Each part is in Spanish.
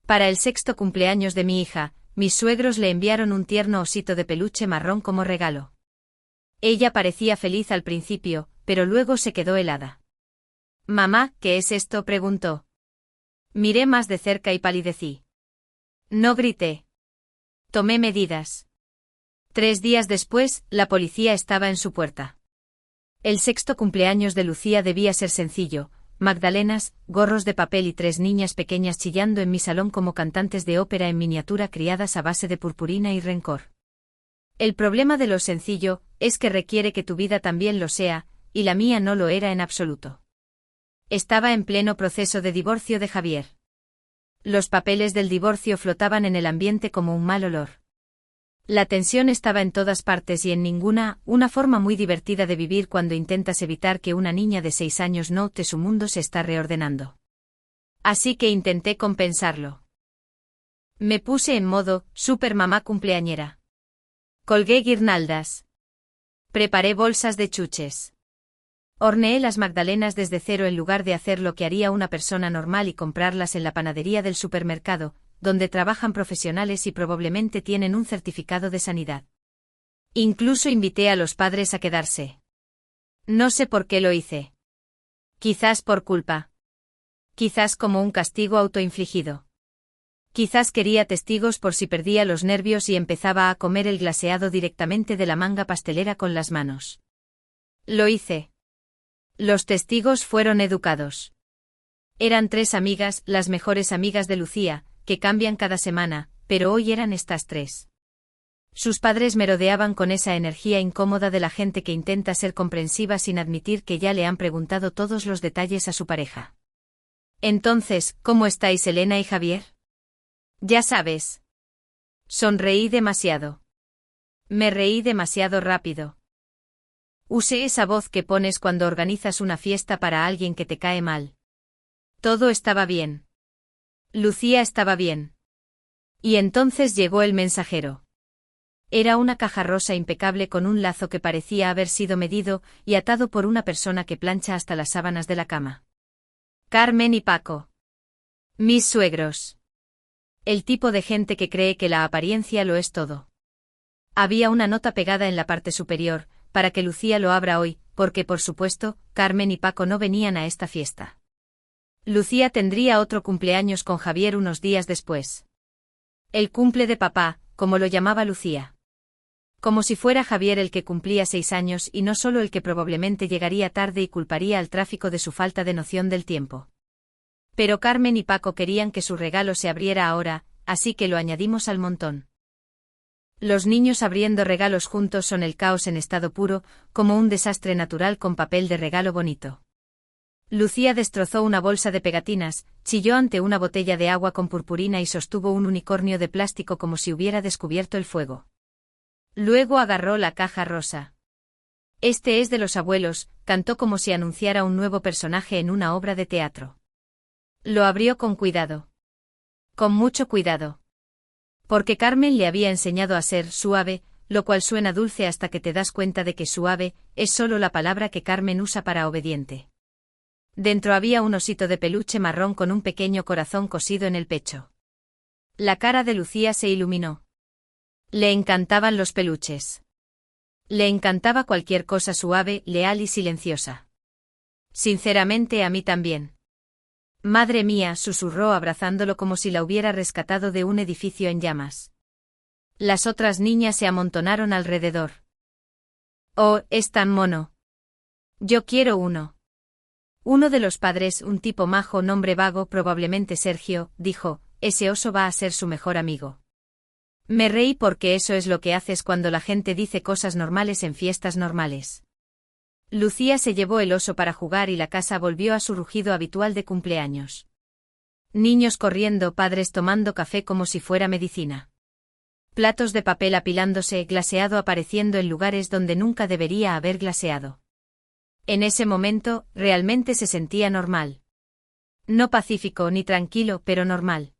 Para el 6º cumpleaños de mi hija, mis suegros le enviaron un tierno osito de peluche marrón como regalo. Ella parecía feliz al principio, pero luego se quedó helada. «Mamá, ¿qué es esto?», preguntó. Miré más de cerca y palidecí. No grité. Tomé medidas. 3 días después, la policía estaba en su puerta. El 6º cumpleaños de Lucía debía ser sencillo: magdalenas, gorros de papel y 3 niñas pequeñas chillando en mi salón como cantantes de ópera en miniatura criadas a base de purpurina y rencor. El problema de lo sencillo es que requiere que tu vida también lo sea, y la mía no lo era en absoluto. Estaba en pleno proceso de divorcio de Javier. Los papeles del divorcio flotaban en el ambiente como un mal olor. La tensión estaba en todas partes y en ninguna, una forma muy divertida de vivir cuando intentas evitar que una niña de 6 años note su mundo se está reordenando. Así que intenté compensarlo. Me puse en modo super mamá cumpleañera. Colgué guirnaldas. Preparé bolsas de chuches. Horneé las magdalenas desde cero en lugar de hacer lo que haría una persona normal y comprarlas en la panadería del supermercado, donde trabajan profesionales y probablemente tienen un certificado de sanidad. Incluso invité a los padres a quedarse. No sé por qué lo hice. Quizás por culpa. Quizás como un castigo autoinfligido. Quizás quería testigos por si perdía los nervios y empezaba a comer el glaseado directamente de la manga pastelera con las manos. Lo hice. Los testigos fueron educados. Eran 3 amigas, las mejores amigas de Lucía, que cambian cada semana, pero hoy eran estas 3. Sus padres merodeaban con esa energía incómoda de la gente que intenta ser comprensiva sin admitir que ya le han preguntado todos los detalles a su pareja. Entonces, ¿cómo estáis Elena y Javier? Ya sabes. Sonreí demasiado. Me reí demasiado rápido. Usé esa voz que pones cuando organizas una fiesta para alguien que te cae mal. Todo estaba bien. Lucía estaba bien. Y entonces llegó el mensajero. Era una caja rosa impecable con un lazo que parecía haber sido medido y atado por una persona que plancha hasta las sábanas de la cama. Carmen y Paco. Mis suegros. El tipo de gente que cree que la apariencia lo es todo. Había una nota pegada en la parte superior, para que Lucía lo abra hoy, porque por supuesto, Carmen y Paco no venían a esta fiesta. Lucía tendría otro cumpleaños con Javier unos días después. El cumple de papá, como lo llamaba Lucía. Como si fuera Javier el que cumplía 6 años y no solo el que probablemente llegaría tarde y culparía al tráfico de su falta de noción del tiempo. Pero Carmen y Paco querían que su regalo se abriera ahora, así que lo añadimos al montón. Los niños abriendo regalos juntos son el caos en estado puro, como un desastre natural con papel de regalo bonito. Lucía destrozó una bolsa de pegatinas, chilló ante una botella de agua con purpurina y sostuvo un unicornio de plástico como si hubiera descubierto el fuego. Luego agarró la caja rosa. Este es de los abuelos, cantó como si anunciara un nuevo personaje en una obra de teatro. Lo abrió con cuidado. Con mucho cuidado. Porque Carmen le había enseñado a ser suave, lo cual suena dulce hasta que te das cuenta de que suave es solo la palabra que Carmen usa para obediente. Dentro había un osito de peluche marrón con un pequeño corazón cosido en el pecho. La cara de Lucía se iluminó. Le encantaban los peluches. Le encantaba cualquier cosa suave, leal y silenciosa. Sinceramente a mí también. Madre mía, susurró abrazándolo como si la hubiera rescatado de un edificio en llamas. Las otras niñas se amontonaron alrededor. Oh, es tan mono. Yo quiero uno. Uno de los padres, un tipo majo, nombre vago, probablemente Sergio, dijo, ese oso va a ser su mejor amigo. Me reí porque eso es lo que haces cuando la gente dice cosas normales en fiestas normales. Lucía se llevó el oso para jugar y la casa volvió a su rugido habitual de cumpleaños. Niños corriendo, padres tomando café como si fuera medicina. Platos de papel apilándose, glaseado apareciendo en lugares donde nunca debería haber glaseado. En ese momento, realmente se sentía normal. No pacífico ni tranquilo, pero normal.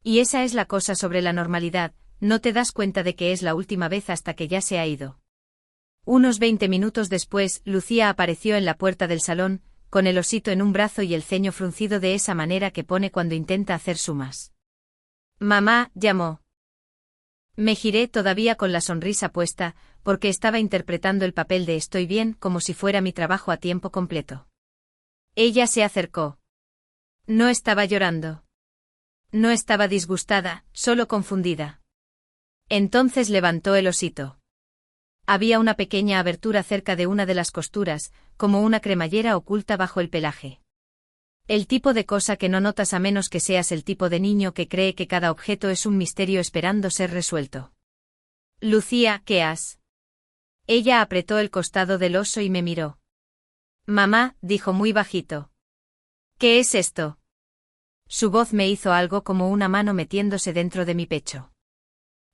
Y esa es la cosa sobre la normalidad, no te das cuenta de que es la última vez hasta que ya se ha ido. Unos 20 minutos después, Lucía apareció en la puerta del salón, con el osito en un brazo y el ceño fruncido de esa manera que pone cuando intenta hacer sumas. Mamá, llamó. Me giré todavía con la sonrisa puesta, porque estaba interpretando el papel de estoy bien como si fuera mi trabajo a tiempo completo. Ella se acercó. No estaba llorando. No estaba disgustada, solo confundida. Entonces levantó el osito. Había una pequeña abertura cerca de una de las costuras, como una cremallera oculta bajo el pelaje. El tipo de cosa que no notas a menos que seas el tipo de niño que cree que cada objeto es un misterio esperando ser resuelto. Lucía, ¿qué has? Ella apretó el costado del oso y me miró. Mamá, dijo muy bajito. ¿Qué es esto? Su voz me hizo algo como una mano metiéndose dentro de mi pecho.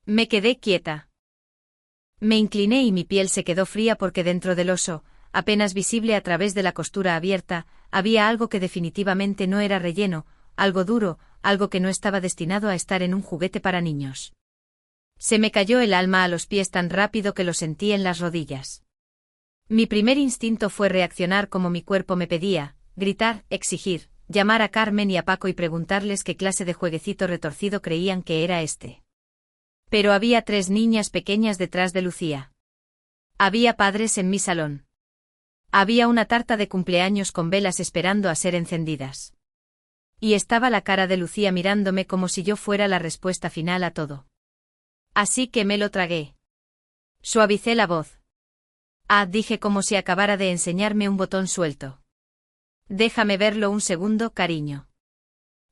Me quedé quieta. Me incliné y mi piel se quedó fría porque dentro del oso, apenas visible a través de la costura abierta, había algo que definitivamente no era relleno, algo duro, algo que no estaba destinado a estar en un juguete para niños. Se me cayó el alma a los pies tan rápido que lo sentí en las rodillas. Mi primer instinto fue reaccionar como mi cuerpo me pedía, gritar, exigir, llamar a Carmen y a Paco y preguntarles qué clase de jueguecito retorcido creían que era este. Pero había 3 niñas pequeñas detrás de Lucía. Había padres en mi salón. Había una tarta de cumpleaños con velas esperando a ser encendidas. Y estaba la cara de Lucía mirándome como si yo fuera la respuesta final a todo. Así que me lo tragué. Suavicé la voz. Dije como si acabara de enseñarme un botón suelto. Déjame verlo un segundo, cariño.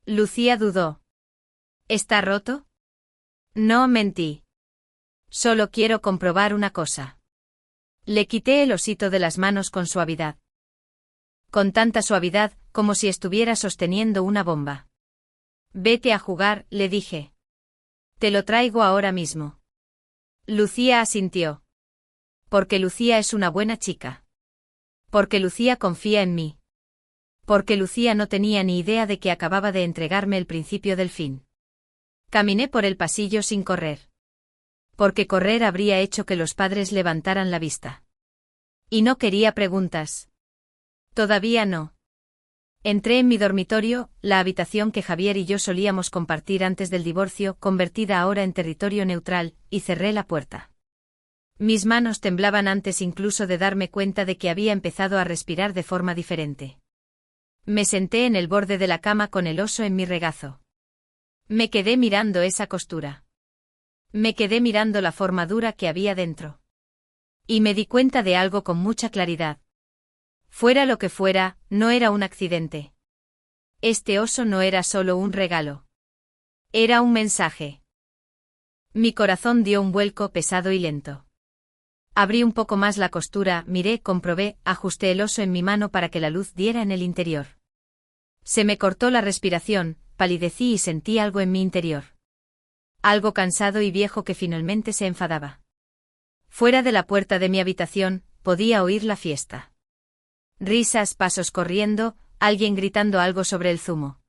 Lucía dudó. ¿Está roto? No mentí. Solo quiero comprobar una cosa. Le quité el osito de las manos con suavidad. Con tanta suavidad, como si estuviera sosteniendo una bomba. Vete a jugar, le dije. Te lo traigo ahora mismo. Lucía asintió. Porque Lucía es una buena chica. Porque Lucía confía en mí. Porque Lucía no tenía ni idea de que acababa de entregarme el principio del fin. Caminé por el pasillo sin correr. Porque correr habría hecho que los padres levantaran la vista. Y no quería preguntas. Todavía no. Entré en mi dormitorio, la habitación que Javier y yo solíamos compartir antes del divorcio, convertida ahora en territorio neutral, y cerré la puerta. Mis manos temblaban antes incluso de darme cuenta de que había empezado a respirar de forma diferente. Me senté en el borde de la cama con el oso en mi regazo. Me quedé mirando esa costura. Me quedé mirando la forma dura que había dentro. Y me di cuenta de algo con mucha claridad. Fuera lo que fuera, no era un accidente. Este oso no era solo un regalo. Era un mensaje. Mi corazón dio un vuelco pesado y lento. Abrí un poco más la costura, miré, comprobé, ajusté el oso en mi mano para que la luz diera en el interior. Se me cortó la respiración, palidecí y sentí algo en mi interior. Algo cansado y viejo que finalmente se enfadaba. Fuera de la puerta de mi habitación, podía oír la fiesta. Risas, pasos corriendo, alguien gritando algo sobre el zumo.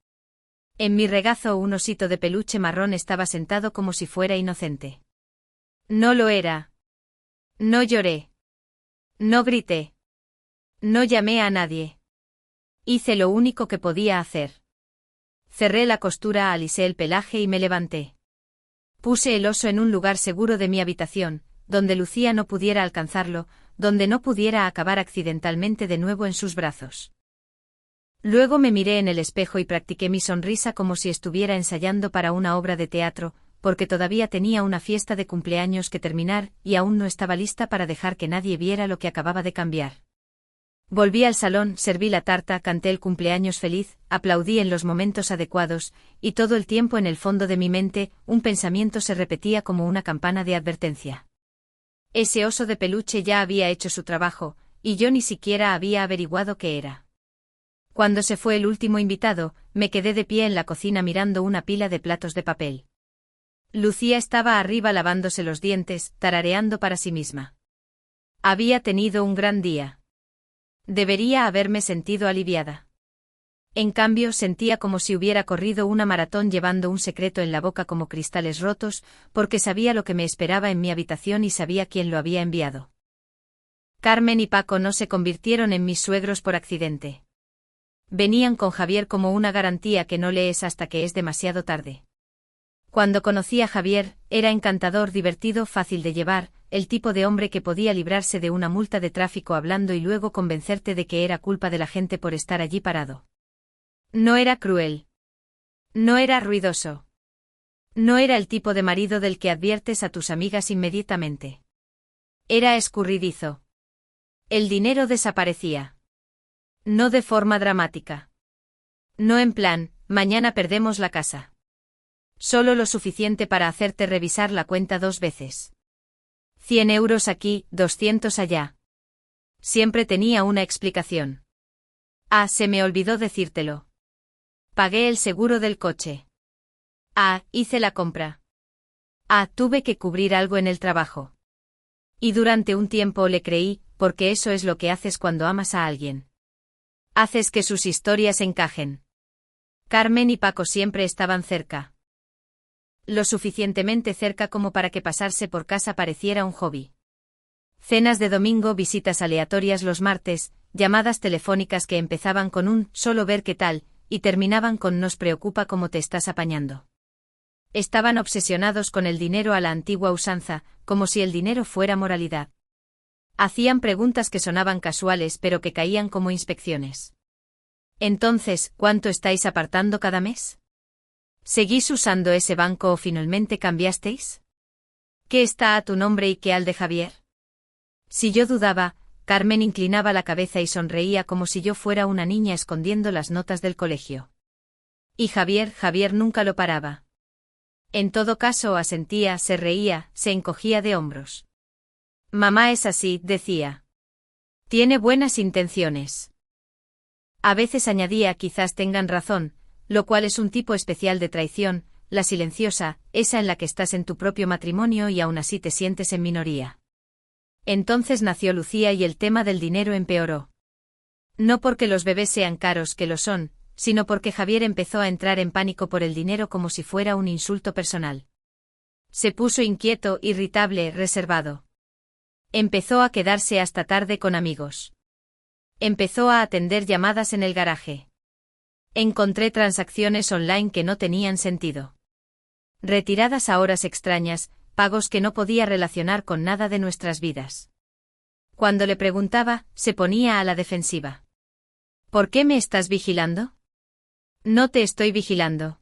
En mi regazo un osito de peluche marrón estaba sentado como si fuera inocente. No lo era. No lloré. No grité. No llamé a nadie. Hice lo único que podía hacer. Cerré la costura, alisé el pelaje y me levanté. Puse el oso en un lugar seguro de mi habitación, donde Lucía no pudiera alcanzarlo, donde no pudiera acabar accidentalmente de nuevo en sus brazos. Luego me miré en el espejo y practiqué mi sonrisa como si estuviera ensayando para una obra de teatro, porque todavía tenía una fiesta de cumpleaños que terminar y aún no estaba lista para dejar que nadie viera lo que acababa de cambiar. Volví al salón, serví la tarta, canté el cumpleaños feliz, aplaudí en los momentos adecuados, y todo el tiempo en el fondo de mi mente, un pensamiento se repetía como una campana de advertencia. Ese oso de peluche ya había hecho su trabajo, y yo ni siquiera había averiguado qué era. Cuando se fue el último invitado, me quedé de pie en la cocina mirando una pila de platos de papel. Lucía estaba arriba lavándose los dientes, tarareando para sí misma. Había tenido un gran día. Debería haberme sentido aliviada. En cambio, sentía como si hubiera corrido una maratón llevando un secreto en la boca como cristales rotos, porque sabía lo que me esperaba en mi habitación y sabía quién lo había enviado. Carmen y Paco no se convirtieron en mis suegros por accidente. Venían con Javier como una garantía que no lees hasta que es demasiado tarde. Cuando conocí a Javier, era encantador, divertido, fácil de llevar, el tipo de hombre que podía librarse de una multa de tráfico hablando y luego convencerte de que era culpa de la gente por estar allí parado. No era cruel. No era ruidoso. No era el tipo de marido del que adviertes a tus amigas inmediatamente. Era escurridizo. El dinero desaparecía. No de forma dramática. No en plan, mañana perdemos la casa. Solo lo suficiente para hacerte revisar la cuenta 2 veces. 100 euros aquí, 200 allá. Siempre tenía una explicación. Ah, se me olvidó decírtelo. Pagué el seguro del coche. Ah, hice la compra. Ah, tuve que cubrir algo en el trabajo. Y durante un tiempo le creí, porque eso es lo que haces cuando amas a alguien. Haces que sus historias encajen. Carmen y Paco siempre estaban cerca. Lo suficientemente cerca como para que pasarse por casa pareciera un hobby. Cenas de domingo, visitas aleatorias los martes, llamadas telefónicas que empezaban con un «solo ver qué tal» y terminaban con «nos preocupa cómo te estás apañando». Estaban obsesionados con el dinero a la antigua usanza, como si el dinero fuera moralidad. Hacían preguntas que sonaban casuales pero que caían como inspecciones. Entonces, ¿cuánto estáis apartando cada mes? ¿Seguís usando ese banco o finalmente cambiasteis? ¿Qué está a tu nombre y qué al de Javier? Si yo dudaba, Carmen inclinaba la cabeza y sonreía como si yo fuera una niña escondiendo las notas del colegio. Y Javier nunca lo paraba. En todo caso asentía, se reía, se encogía de hombros. Mamá es así, decía. Tiene buenas intenciones. A veces añadía quizás tengan razón, lo cual es un tipo especial de traición, la silenciosa, esa en la que estás en tu propio matrimonio y aún así te sientes en minoría. Entonces nació Lucía y el tema del dinero empeoró. No porque los bebés sean caros, que lo son, sino porque Javier empezó a entrar en pánico por el dinero como si fuera un insulto personal. Se puso inquieto, irritable, reservado. Empezó a quedarse hasta tarde con amigos. Empezó a atender llamadas en el garaje. Encontré transacciones online que no tenían sentido. Retiradas a horas extrañas, pagos que no podía relacionar con nada de nuestras vidas. Cuando le preguntaba, se ponía a la defensiva. ¿Por qué me estás vigilando? No te estoy vigilando.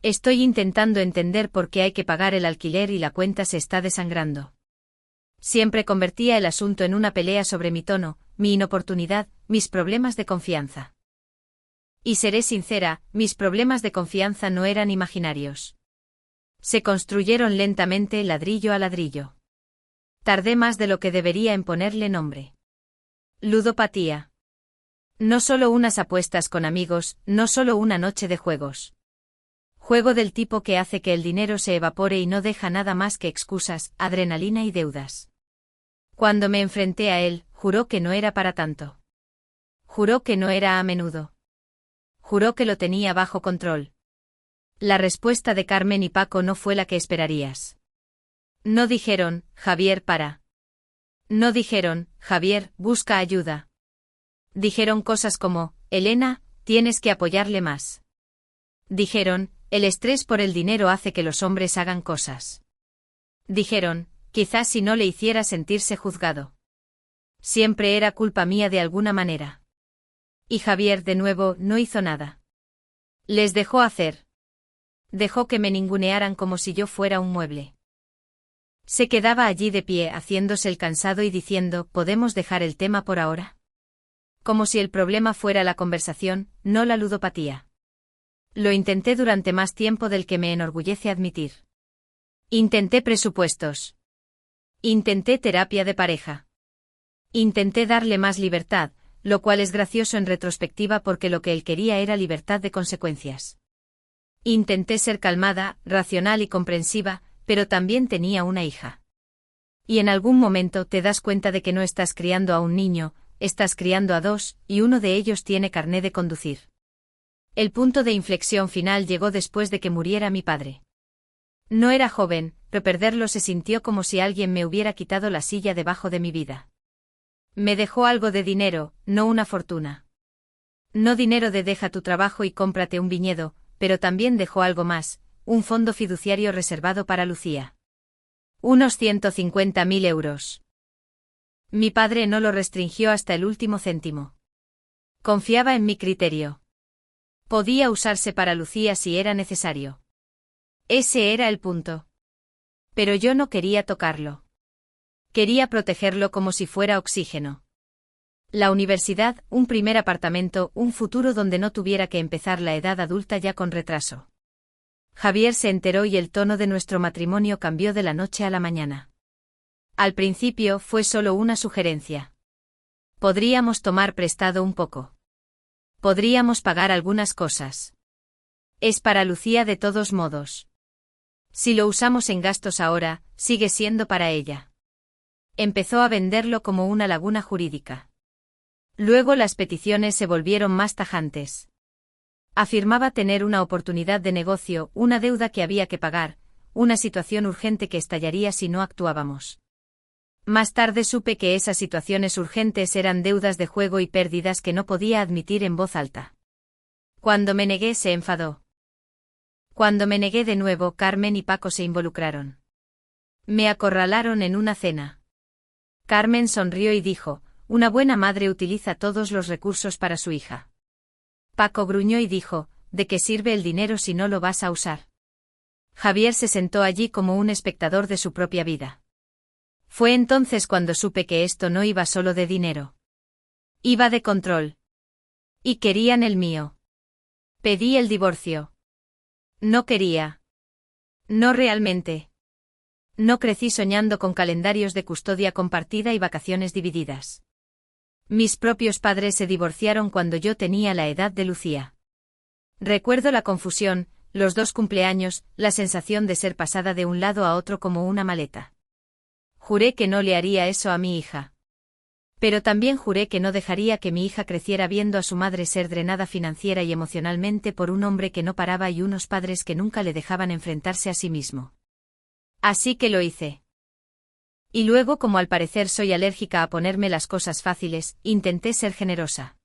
Estoy intentando entender por qué hay que pagar el alquiler y la cuenta se está desangrando. Siempre convertía el asunto en una pelea sobre mi tono, mi inoportunidad, mis problemas de confianza. Y seré sincera, mis problemas de confianza no eran imaginarios. Se construyeron lentamente ladrillo a ladrillo. Tardé más de lo que debería en ponerle nombre. Ludopatía. No solo unas apuestas con amigos, no solo una noche de juegos. Juego del tipo que hace que el dinero se evapore y no deja nada más que excusas, adrenalina y deudas. Cuando me enfrenté a él, juró que no era para tanto. Juró que no era a menudo. Juró que lo tenía bajo control. La respuesta de Carmen y Paco no fue la que esperarías. No dijeron, Javier, para. No dijeron, Javier, busca ayuda. Dijeron cosas como, Elena, tienes que apoyarle más. Dijeron, el estrés por el dinero hace que los hombres hagan cosas. Dijeron, quizás si no le hiciera sentirse juzgado. Siempre era culpa mía de alguna manera. Y Javier, de nuevo, no hizo nada. Les dejó hacer. Dejó que me ningunearan como si yo fuera un mueble. Se quedaba allí de pie haciéndose el cansado y diciendo, ¿podemos dejar el tema por ahora? Como si el problema fuera la conversación, no la ludopatía. Lo intenté durante más tiempo del que me enorgullece admitir. Intenté presupuestos. Intenté terapia de pareja. Intenté darle más libertad, lo cual es gracioso en retrospectiva porque lo que él quería era libertad de consecuencias. Intenté ser calmada, racional y comprensiva, pero también tenía una hija. Y en algún momento te das cuenta de que no estás criando a un niño, estás criando a dos, y uno de ellos tiene carné de conducir. El punto de inflexión final llegó después de que muriera mi padre. No era joven, pero perderlo se sintió como si alguien me hubiera quitado la silla debajo de mi vida. Me dejó algo de dinero, no una fortuna. No dinero de deja tu trabajo y cómprate un viñedo, pero también dejó algo más, un fondo fiduciario reservado para Lucía. Unos 150.000 euros. Mi padre no lo restringió hasta el último céntimo. Confiaba en mi criterio. Podía usarse para Lucía si era necesario. Ese era el punto. Pero yo no quería tocarlo. Quería protegerlo como si fuera oxígeno. La universidad, un primer apartamento, un futuro donde no tuviera que empezar la edad adulta ya con retraso. Javier se enteró y el tono de nuestro matrimonio cambió de la noche a la mañana. Al principio fue solo una sugerencia. Podríamos tomar prestado un poco. Podríamos pagar algunas cosas. Es para Lucía de todos modos. Si lo usamos en gastos ahora, sigue siendo para ella. Empezó a venderlo como una laguna jurídica. Luego las peticiones se volvieron más tajantes. Afirmaba tener una oportunidad de negocio, una deuda que había que pagar, una situación urgente que estallaría si no actuábamos. Más tarde supe que esas situaciones urgentes eran deudas de juego y pérdidas que no podía admitir en voz alta. Cuando me negué se enfadó. Cuando me negué de nuevo, Carmen y Paco se involucraron. Me acorralaron en una cena. Carmen sonrió y dijo, una buena madre utiliza todos los recursos para su hija. Paco gruñó y dijo, ¿de qué sirve el dinero si no lo vas a usar? Javier se sentó allí como un espectador de su propia vida. Fue entonces cuando supe que esto no iba solo de dinero. Iba de control. Y querían el mío. Pedí el divorcio. No quería. No realmente. No crecí soñando con calendarios de custodia compartida y vacaciones divididas. Mis propios padres se divorciaron cuando yo tenía la edad de Lucía. Recuerdo la confusión, los 2 cumpleaños, la sensación de ser pasada de un lado a otro como una maleta. Juré que no le haría eso a mi hija. Pero también juré que no dejaría que mi hija creciera viendo a su madre ser drenada financiera y emocionalmente por un hombre que no paraba y unos padres que nunca le dejaban enfrentarse a sí mismo. Así que lo hice. Y luego, como al parecer soy alérgica a ponerme las cosas fáciles, intenté ser generosa.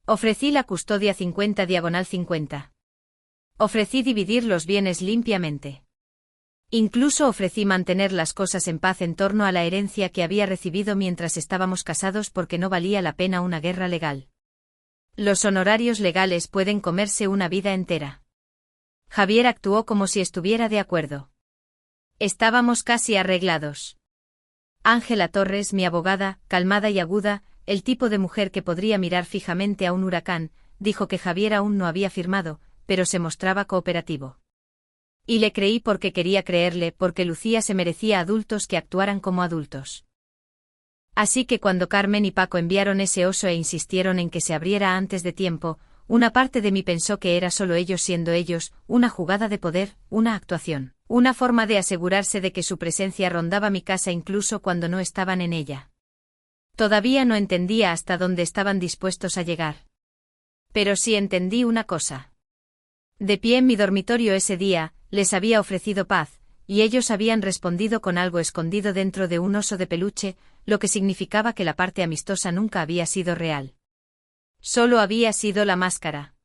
Ofrecí la custodia 50/50. Ofrecí dividir los bienes limpiamente. Incluso ofrecí mantener las cosas en paz en torno a la herencia que había recibido mientras estábamos casados porque no valía la pena una guerra legal. Los honorarios legales pueden comerse una vida entera. Javier actuó como si estuviera de acuerdo. Estábamos casi arreglados. Ángela Torres, mi abogada, calmada y aguda, el tipo de mujer que podría mirar fijamente a un huracán, dijo que Javier aún no había firmado, pero se mostraba cooperativo. Y le creí porque quería creerle, porque Lucía se merecía adultos que actuaran como adultos. Así que cuando Carmen y Paco enviaron ese oso e insistieron en que se abriera antes de tiempo, una parte de mí pensó que era solo ellos siendo ellos, una jugada de poder, una actuación, una forma de asegurarse de que su presencia rondaba mi casa incluso cuando no estaban en ella. Todavía no entendía hasta dónde estaban dispuestos a llegar. Pero sí entendí una cosa. De pie en mi dormitorio ese día, les había ofrecido paz, y ellos habían respondido con algo escondido dentro de un oso de peluche, lo que significaba que la parte amistosa nunca había sido real. Solo había sido la máscara.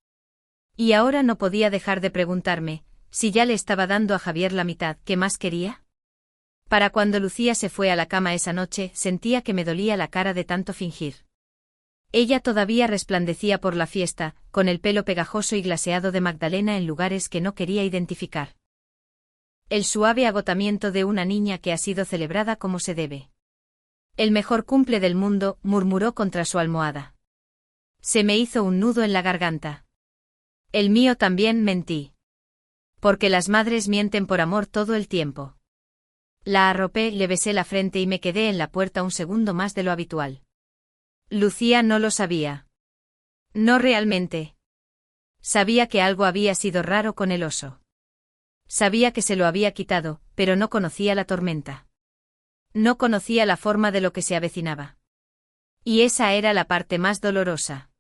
Y ahora no podía dejar de preguntarme, si ya le estaba dando a Javier la mitad, ¿qué más quería? Para cuando Lucía se fue a la cama esa noche, sentía que me dolía la cara de tanto fingir. Ella todavía resplandecía por la fiesta, con el pelo pegajoso y glaseado de Magdalena en lugares que no quería identificar. El suave agotamiento de una niña que ha sido celebrada como se debe. El mejor cumple del mundo, murmuró contra su almohada. Se me hizo un nudo en la garganta. El mío también, mentí. Porque las madres mienten por amor todo el tiempo. La arropé, le besé la frente y me quedé en la puerta un segundo más de lo habitual. Lucía no lo sabía. No realmente. Sabía que algo había sido raro con el oso. Sabía que se lo había quitado, pero no conocía la tormenta. No conocía la forma de lo que se avecinaba. Y esa era la parte más dolorosa.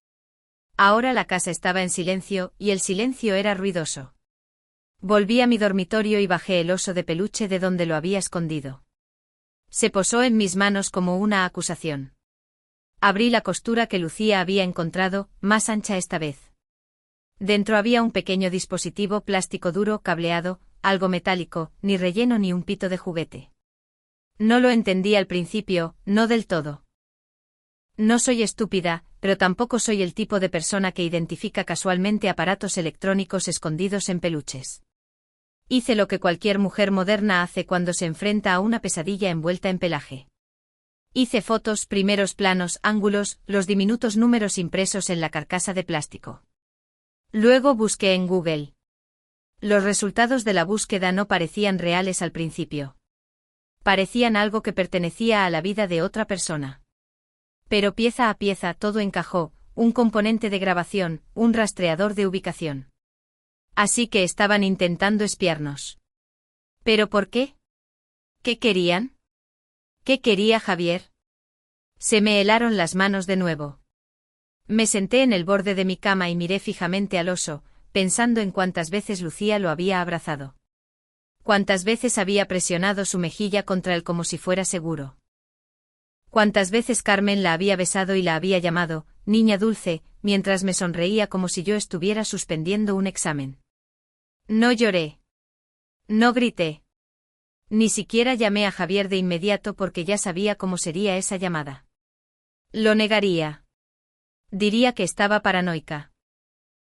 Ahora la casa estaba en silencio, y el silencio era ruidoso. Volví a mi dormitorio y bajé el oso de peluche de donde lo había escondido. Se posó en mis manos como una acusación. Abrí la costura que Lucía había encontrado, más ancha esta vez. Dentro había un pequeño dispositivo plástico duro, cableado, algo metálico, ni relleno ni un pito de juguete. No lo entendí al principio, no del todo. No soy estúpida, pero tampoco soy el tipo de persona que identifica casualmente aparatos electrónicos escondidos en peluches. Hice lo que cualquier mujer moderna hace cuando se enfrenta a una pesadilla envuelta en pelaje. Hice fotos, primeros planos, ángulos, los diminutos números impresos en la carcasa de plástico. Luego busqué en Google. Los resultados de la búsqueda no parecían reales al principio. Parecían algo que pertenecía a la vida de otra persona. Pero pieza a pieza todo encajó, un componente de grabación, un rastreador de ubicación. Así que estaban intentando espiarnos. ¿Pero por qué? ¿Qué querían? ¿Qué quería Javier? Se me helaron las manos de nuevo. Me senté en el borde de mi cama y miré fijamente al oso, pensando en cuántas veces Lucía lo había abrazado. Cuántas veces había presionado su mejilla contra él como si fuera seguro. Cuántas veces Carmen la había besado y la había llamado, niña dulce, mientras me sonreía como si yo estuviera suspendiendo un examen. No lloré. No grité. Ni siquiera llamé a Javier de inmediato porque ya sabía cómo sería esa llamada. Lo negaría. Diría que estaba paranoica.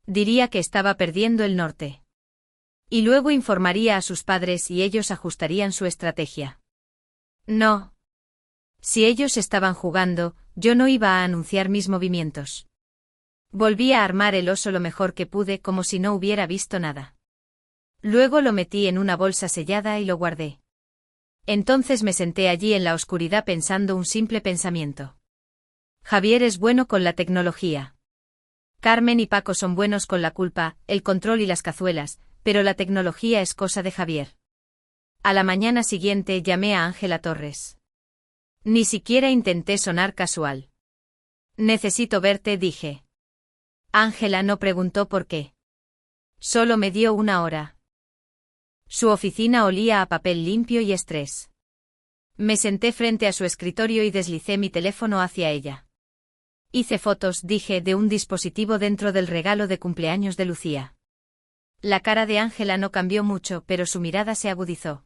Diría que estaba perdiendo el norte. Y luego informaría a sus padres y ellos ajustarían su estrategia. No. Si ellos estaban jugando, yo no iba a anunciar mis movimientos. Volví a armar el oso lo mejor que pude como si no hubiera visto nada. Luego lo metí en una bolsa sellada y lo guardé. Entonces me senté allí en la oscuridad pensando un simple pensamiento. Javier es bueno con la tecnología. Carmen y Paco son buenos con la culpa, el control y las cazuelas, pero la tecnología es cosa de Javier. A la mañana siguiente llamé a Ángela Torres. Ni siquiera intenté sonar casual. Necesito verte, dije. Ángela no preguntó por qué. Solo me dio una hora. Su oficina olía a papel limpio y estrés. Me senté frente a su escritorio y deslicé mi teléfono hacia ella. Hice fotos, dije, de un dispositivo dentro del regalo de cumpleaños de Lucía. La cara de Ángela no cambió mucho, pero su mirada se agudizó.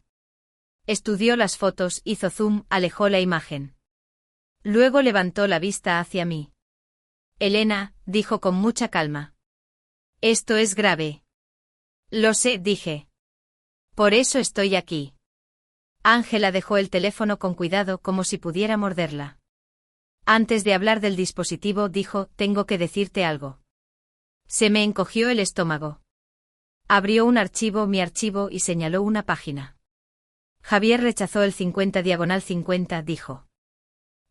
Estudió las fotos, hizo zoom, alejó la imagen. Luego levantó la vista hacia mí. Elena, dijo con mucha calma. Esto es grave. Lo sé, dije. Por eso estoy aquí. Ángela dejó el teléfono con cuidado como si pudiera morderla. Antes de hablar del dispositivo dijo, tengo que decirte algo. Se me encogió el estómago. Abrió un archivo, mi archivo, y señaló una página. Javier rechazó el 50/50, dijo.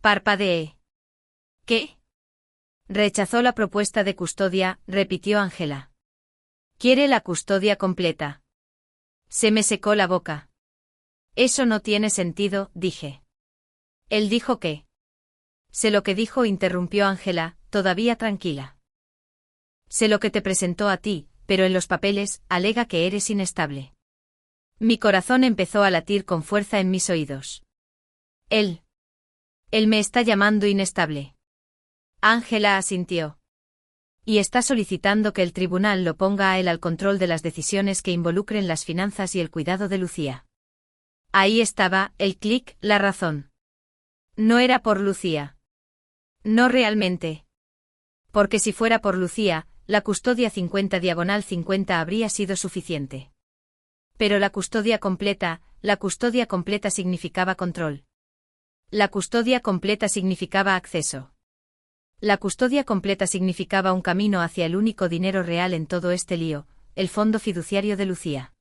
Parpadeé. ¿Qué? Rechazó la propuesta de custodia, repitió Ángela. Quiere la custodia completa. Se me secó la boca. Eso no tiene sentido, dije. Él dijo que. Sé lo que dijo, interrumpió Ángela, todavía tranquila. Sé lo que te presentó a ti, pero en los papeles, alega que eres inestable. Mi corazón empezó a latir con fuerza en mis oídos. Él me está llamando inestable. Ángela asintió. Y está solicitando que el tribunal lo ponga a él al control de las decisiones que involucren las finanzas y el cuidado de Lucía. Ahí estaba, el clic, la razón. No era por Lucía. No realmente. Porque si fuera por Lucía, la custodia 50/50 habría sido suficiente. Pero la custodia completa significaba control. La custodia completa significaba acceso. La custodia completa significaba un camino hacia el único dinero real en todo este lío, el fondo fiduciario de Lucía.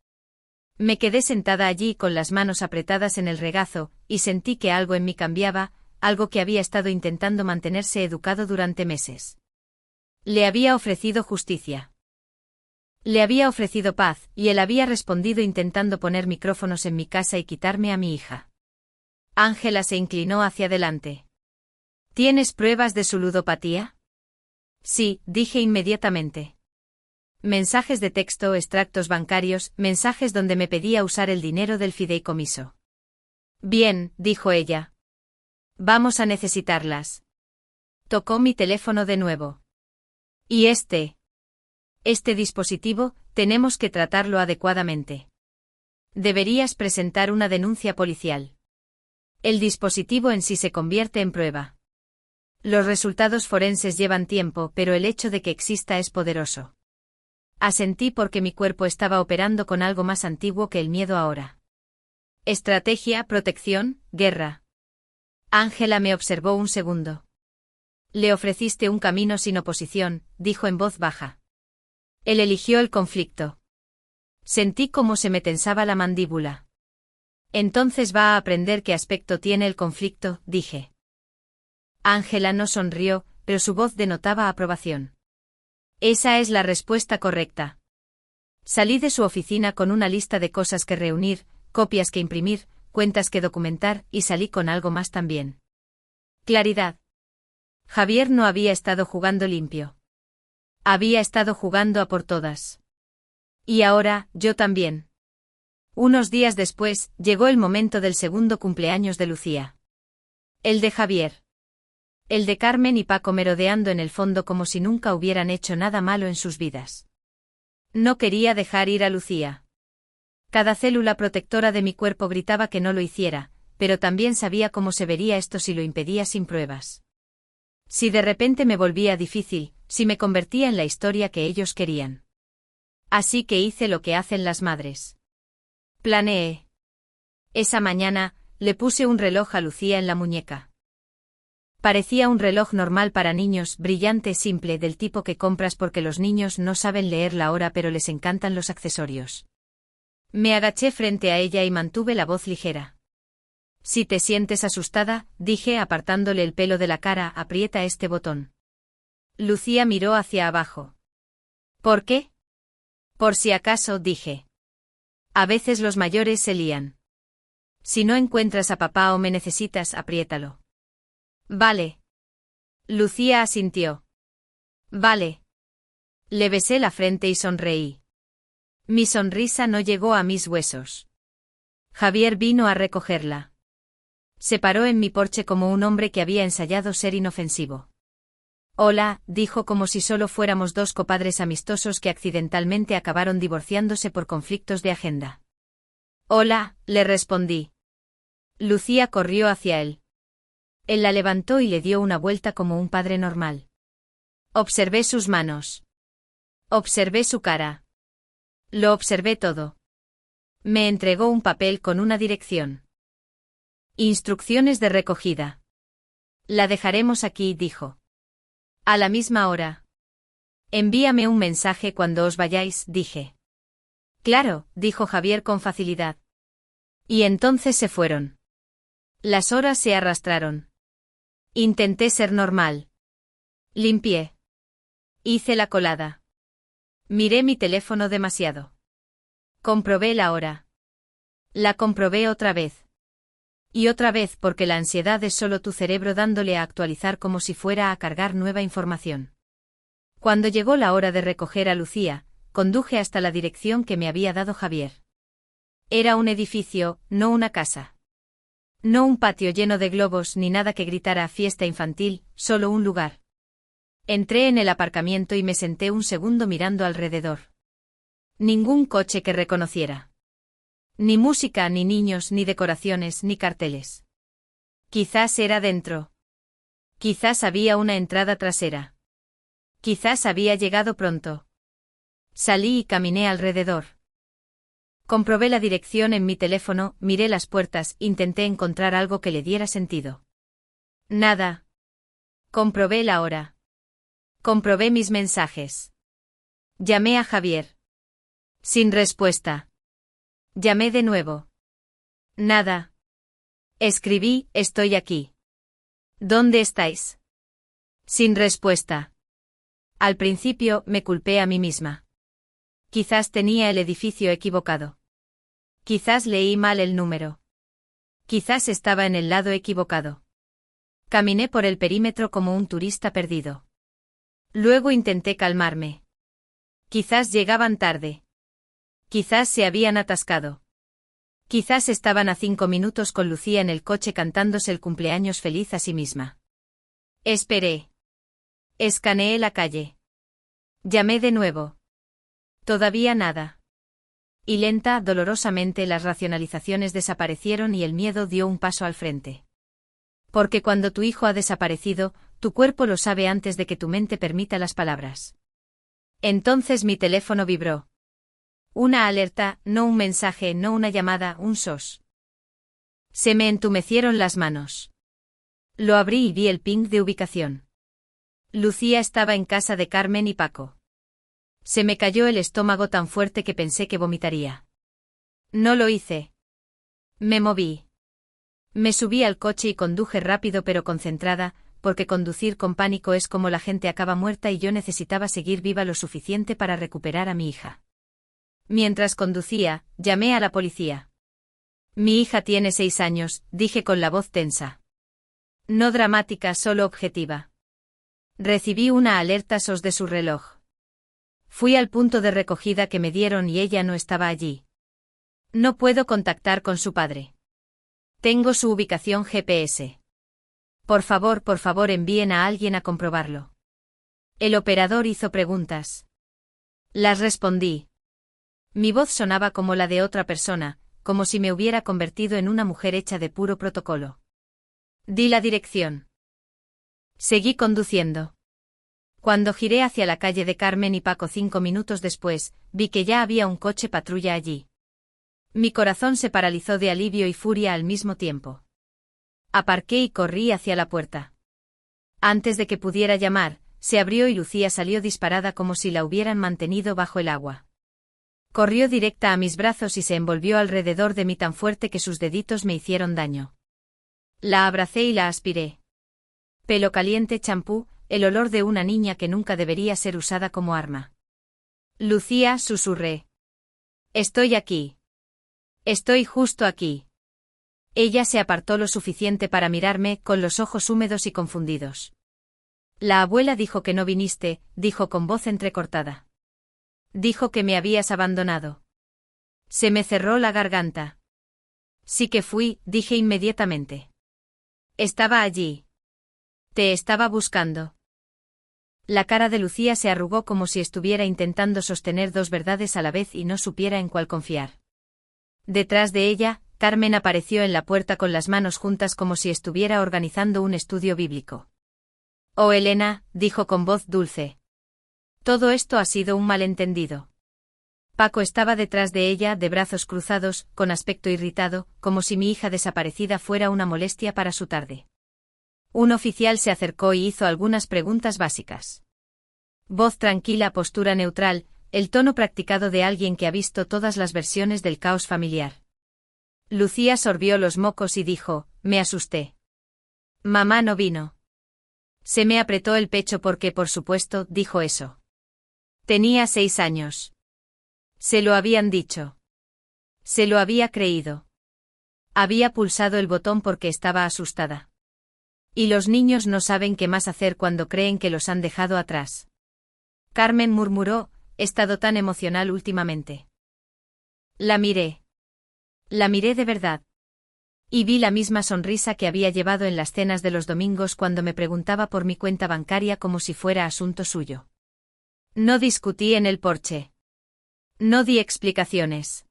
Me quedé sentada allí con las manos apretadas en el regazo, y sentí que algo en mí cambiaba, algo que había estado intentando mantenerse educado durante meses. Le había ofrecido justicia. Le había ofrecido paz, y él había respondido intentando poner micrófonos en mi casa y quitarme a mi hija. Ángela se inclinó hacia adelante. ¿Tienes pruebas de su ludopatía? Sí, dije inmediatamente. Mensajes de texto, extractos bancarios, mensajes donde me pedía usar el dinero del fideicomiso. Bien, dijo ella. Vamos a necesitarlas. Tocó mi teléfono de nuevo. ¿Y este? Este dispositivo, tenemos que tratarlo adecuadamente. Deberías presentar una denuncia policial. El dispositivo en sí se convierte en prueba. Los resultados forenses llevan tiempo, pero el hecho de que exista es poderoso. Asentí porque mi cuerpo estaba operando con algo más antiguo que el miedo ahora. Estrategia, protección, guerra. Ángela me observó un segundo. Le ofreciste un camino sin oposición, dijo en voz baja. Él eligió el conflicto. Sentí cómo se me tensaba la mandíbula. Entonces va a aprender qué aspecto tiene el conflicto, dije. Ángela no sonrió, pero su voz denotaba aprobación. Esa es la respuesta correcta. Salí de su oficina con una lista de cosas que reunir, copias que imprimir, cuentas que documentar, y salí con algo más también. Claridad. Javier no había estado jugando limpio. Había estado jugando a por todas. Y ahora, yo también. Unos días después, llegó el momento del segundo cumpleaños de Lucía. El de Javier. El de Carmen y Paco merodeando en el fondo como si nunca hubieran hecho nada malo en sus vidas. No quería dejar ir a Lucía. Cada célula protectora de mi cuerpo gritaba que no lo hiciera, pero también sabía cómo se vería esto si lo impedía sin pruebas. Si de repente me volvía difícil, si me convertía en la historia que ellos querían. Así que hice lo que hacen las madres. Planeé. Esa mañana, le puse un reloj a Lucía en la muñeca. Parecía un reloj normal para niños, brillante, simple, del tipo que compras porque los niños no saben leer la hora pero les encantan los accesorios. Me agaché frente a ella y mantuve la voz ligera. Si te sientes asustada, dije apartándole el pelo de la cara, aprieta este botón. Lucía miró hacia abajo. ¿Por qué? Por si acaso, dije. A veces los mayores se lían. Si no encuentras a papá o me necesitas, apriétalo. Vale. Lucía asintió. Vale. Le besé la frente y sonreí. Mi sonrisa no llegó a mis huesos. Javier vino a recogerla. Se paró en mi porche como un hombre que había ensayado ser inofensivo. Hola, dijo como si solo fuéramos dos copadres amistosos que accidentalmente acabaron divorciándose por conflictos de agenda. Hola, le respondí. Lucía corrió hacia él. Él la levantó y le dio una vuelta como un padre normal. Observé sus manos. Observé su cara. Lo observé todo. Me entregó un papel con una dirección. Instrucciones de recogida. La dejaremos aquí, dijo. A la misma hora. Envíame un mensaje cuando os vayáis, dije. Claro, dijo Javier con facilidad. Y entonces se fueron. Las horas se arrastraron. Intenté ser normal. Limpié. Hice la colada. Miré mi teléfono demasiado. Comprobé la hora. La comprobé otra vez. Y otra vez porque la ansiedad es solo tu cerebro dándole a actualizar como si fuera a cargar nueva información. Cuando llegó la hora de recoger a Lucía, conduje hasta la dirección que me había dado Javier. Era un edificio, no una casa. No un patio lleno de globos ni nada que gritara a fiesta infantil, solo un lugar. Entré en el aparcamiento y me senté un segundo mirando alrededor. Ningún coche que reconociera. Ni música, ni niños, ni decoraciones, ni carteles. Quizás era dentro. Quizás había una entrada trasera. Quizás había llegado pronto. Salí y caminé alrededor. Comprobé la dirección en mi teléfono, miré las puertas, intenté encontrar algo que le diera sentido. Nada. Comprobé la hora. Comprobé mis mensajes. Llamé a Javier. Sin respuesta. Llamé de nuevo. Nada. Escribí, estoy aquí. ¿Dónde estáis? Sin respuesta. Al principio, me culpé a mí misma. Quizás tenía el edificio equivocado. Quizás leí mal el número. Quizás estaba en el lado equivocado. Caminé por el perímetro como un turista perdido. Luego intenté calmarme. Quizás llegaban tarde. Quizás se habían atascado. Quizás estaban a 5 minutos con Lucía en el coche cantándose el cumpleaños feliz a sí misma. Esperé. Escaneé la calle. Llamé de nuevo. Todavía nada. Y lenta, dolorosamente las racionalizaciones desaparecieron y el miedo dio un paso al frente. Porque cuando tu hijo ha desaparecido, tu cuerpo lo sabe antes de que tu mente permita las palabras. Entonces mi teléfono vibró. Una alerta, no un mensaje, no una llamada, un SOS. Se me entumecieron las manos. Lo abrí y vi el ping de ubicación. Lucía estaba en casa de Carmen y Paco. Se me cayó el estómago tan fuerte que pensé que vomitaría. No lo hice. Me moví. Me subí al coche y conduje rápido pero concentrada, porque conducir con pánico es como la gente acaba muerta y yo necesitaba seguir viva lo suficiente para recuperar a mi hija. Mientras conducía, llamé a la policía. Mi hija tiene 6 años, dije con la voz tensa. No dramática, solo objetiva. Recibí una alerta SOS de su reloj. Fui al punto de recogida que me dieron y ella no estaba allí. No puedo contactar con su padre. Tengo su ubicación GPS. Por favor, envíen a alguien a comprobarlo. El operador hizo preguntas. Las respondí. Mi voz sonaba como la de otra persona, como si me hubiera convertido en una mujer hecha de puro protocolo. Di la dirección. Seguí conduciendo. Cuando giré hacia la calle de Carmen y Paco 5 minutos después, vi que ya había un coche patrulla allí. Mi corazón se paralizó de alivio y furia al mismo tiempo. Aparqué y corrí hacia la puerta. Antes de que pudiera llamar, se abrió y Lucía salió disparada como si la hubieran mantenido bajo el agua. Corrió directa a mis brazos y se envolvió alrededor de mí tan fuerte que sus deditos me hicieron daño. La abracé y la aspiré. Pelo caliente, champú, el olor de una niña que nunca debería ser usada como arma. Lucía, susurré. Estoy aquí. Estoy justo aquí. Ella se apartó lo suficiente para mirarme, con los ojos húmedos y confundidos. La abuela dijo que no viniste, dijo con voz entrecortada. Dijo que me habías abandonado. Se me cerró la garganta. Sí que fui, dije inmediatamente. Estaba allí. Te estaba buscando. La cara de Lucía se arrugó como si estuviera intentando sostener 2 verdades a la vez y no supiera en cuál confiar. Detrás de ella, Carmen apareció en la puerta con las manos juntas como si estuviera organizando un estudio bíblico. Oh, Elena, dijo con voz dulce. Todo esto ha sido un malentendido. Paco estaba detrás de ella, de brazos cruzados, con aspecto irritado, como si mi hija desaparecida fuera una molestia para su tarde. Un oficial se acercó y hizo algunas preguntas básicas. Voz tranquila, postura neutral, el tono practicado de alguien que ha visto todas las versiones del caos familiar. Lucía sorbió los mocos y dijo, me asusté. Mamá no vino. Se me apretó el pecho porque, por supuesto, dijo eso. Tenía 6 años. Se lo habían dicho. Se lo había creído. Había pulsado el botón porque estaba asustada. Y los niños no saben qué más hacer cuando creen que los han dejado atrás. Carmen murmuró, he estado tan emocional últimamente. La miré. La miré de verdad. Y vi la misma sonrisa que había llevado en las cenas de los domingos cuando me preguntaba por mi cuenta bancaria como si fuera asunto suyo. No discutí en el porche. No di explicaciones.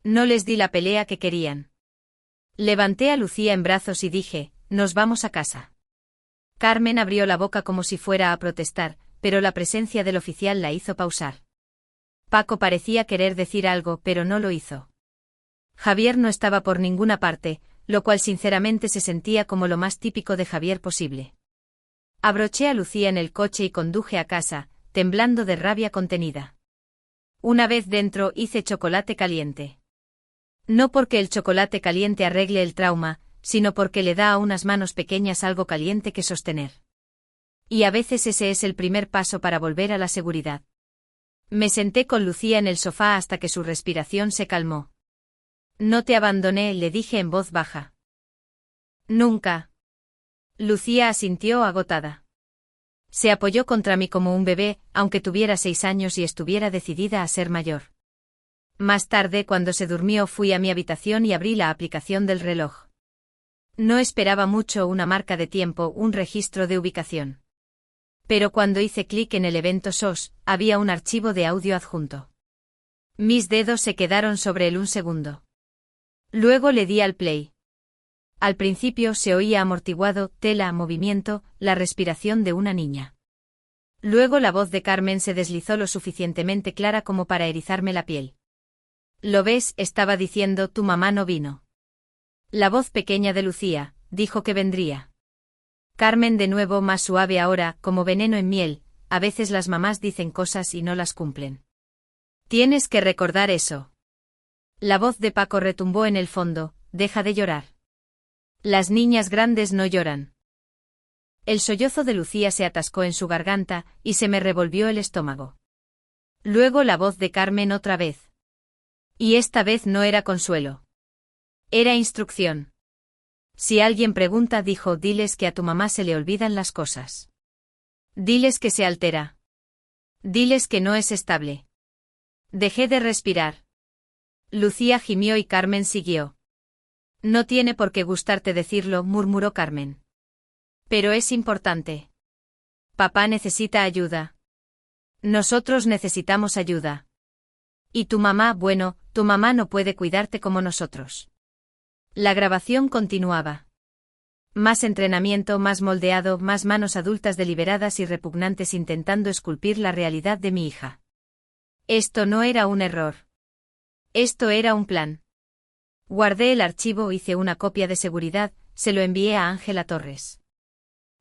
No les di la pelea que querían. Levanté a Lucía en brazos y dije, nos vamos a casa. Carmen abrió la boca como si fuera a protestar, pero la presencia del oficial la hizo pausar. Paco parecía querer decir algo, pero no lo hizo. Javier no estaba por ninguna parte, lo cual sinceramente se sentía como lo más típico de Javier posible. Abroché a Lucía en el coche y conduje a casa, temblando de rabia contenida. Una vez dentro hice chocolate caliente. No porque el chocolate caliente arregle el trauma, sino porque le da a unas manos pequeñas algo caliente que sostener. Y a veces ese es el primer paso para volver a la seguridad. Me senté con Lucía en el sofá hasta que su respiración se calmó. No te abandoné, le dije en voz baja. Nunca. Lucía asintió agotada. Se apoyó contra mí como un bebé, aunque tuviera 6 años y estuviera decidida a ser mayor. Más tarde, cuando se durmió, fui a mi habitación y abrí la aplicación del reloj. No esperaba mucho, una marca de tiempo, un registro de ubicación. Pero cuando hice clic en el evento SOS, había un archivo de audio adjunto. Mis dedos se quedaron sobre él un segundo. Luego le di al play. Al principio se oía amortiguado, tela, movimiento, la respiración de una niña. Luego la voz de Carmen se deslizó lo suficientemente clara como para erizarme la piel. «¿Lo ves?», estaba diciendo, «tu mamá no vino». La voz pequeña de Lucía dijo que vendría. Carmen de nuevo, más suave ahora, como veneno en miel. A veces las mamás dicen cosas y no las cumplen. Tienes que recordar eso. La voz de Paco retumbó en el fondo, deja de llorar. Las niñas grandes no lloran. El sollozo de Lucía se atascó en su garganta, y se me revolvió el estómago. Luego la voz de Carmen otra vez. Y esta vez no era consuelo. Era instrucción. Si alguien pregunta, dijo, diles que a tu mamá se le olvidan las cosas. Diles que se altera. Diles que no es estable. Dejé de respirar. Lucía gimió y Carmen siguió. No tiene por qué gustarte decirlo, murmuró Carmen. Pero es importante. Papá necesita ayuda. Nosotros necesitamos ayuda. Y tu mamá, bueno, tu mamá no puede cuidarte como nosotros. La grabación continuaba. Más entrenamiento, más moldeado, más manos adultas deliberadas y repugnantes intentando esculpir la realidad de mi hija. Esto no era un error. Esto era un plan. Guardé el archivo, hice una copia de seguridad, se lo envié a Ángela Torres.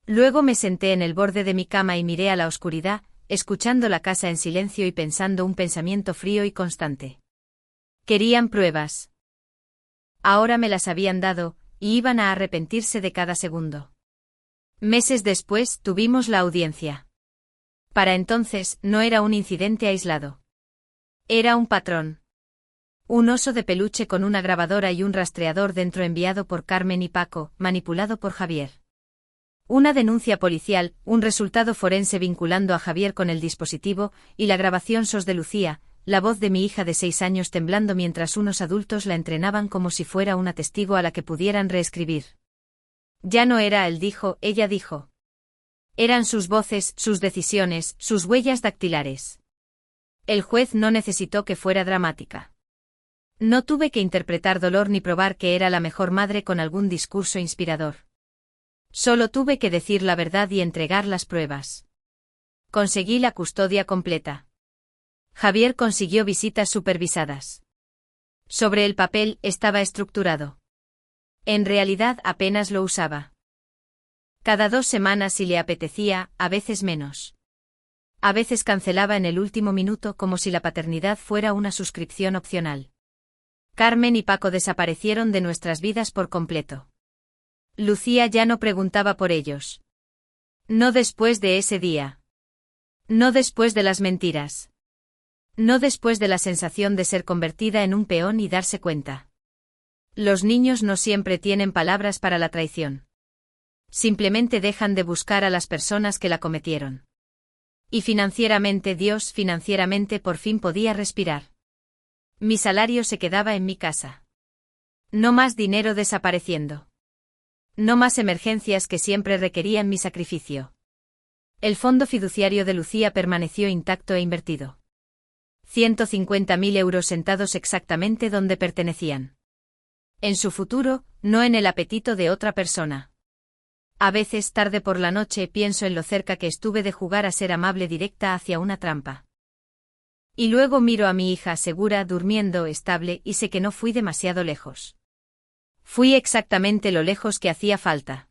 Luego me senté en el borde de mi cama y miré a la oscuridad, escuchando la casa en silencio y pensando un pensamiento frío y constante. Querían pruebas. Ahora me las habían dado, y iban a arrepentirse de cada segundo. Meses después tuvimos la audiencia. Para entonces no era un incidente aislado. Era un patrón. Un oso de peluche con una grabadora y un rastreador dentro enviado por Carmen y Paco, manipulado por Javier. Una denuncia policial, un resultado forense vinculando a Javier con el dispositivo, y la grabación SOS de Lucía, la voz de mi hija de 6 años temblando mientras unos adultos la entrenaban como si fuera una testigo a la que pudieran reescribir. Ya no era él, dijo, ella dijo. Eran sus voces, sus decisiones, sus huellas dactilares. El juez no necesitó que fuera dramática. No tuve que interpretar dolor ni probar que era la mejor madre con algún discurso inspirador. Solo tuve que decir la verdad y entregar las pruebas. Conseguí la custodia completa. Javier consiguió visitas supervisadas. Sobre el papel estaba estructurado. En realidad apenas lo usaba. Cada 2 semanas si le apetecía, a veces menos. A veces cancelaba en el último minuto como si la paternidad fuera una suscripción opcional. Carmen y Paco desaparecieron de nuestras vidas por completo. Lucía ya no preguntaba por ellos. No después de ese día. No después de las mentiras. No después de la sensación de ser convertida en un peón y darse cuenta. Los niños no siempre tienen palabras para la traición. Simplemente dejan de buscar a las personas que la cometieron. Y financieramente, Dios, financieramente por fin podía respirar. Mi salario se quedaba en mi casa. No más dinero desapareciendo. No más emergencias que siempre requerían mi sacrificio. El fondo fiduciario de Lucía permaneció intacto e invertido. 150.000 euros sentados exactamente donde pertenecían. En su futuro, no en el apetito de otra persona. A veces, tarde por la noche, pienso en lo cerca que estuve de jugar a ser amable directa hacia una trampa. Y luego miro a mi hija segura, durmiendo, estable, y sé que no fui demasiado lejos. Fui exactamente lo lejos que hacía falta.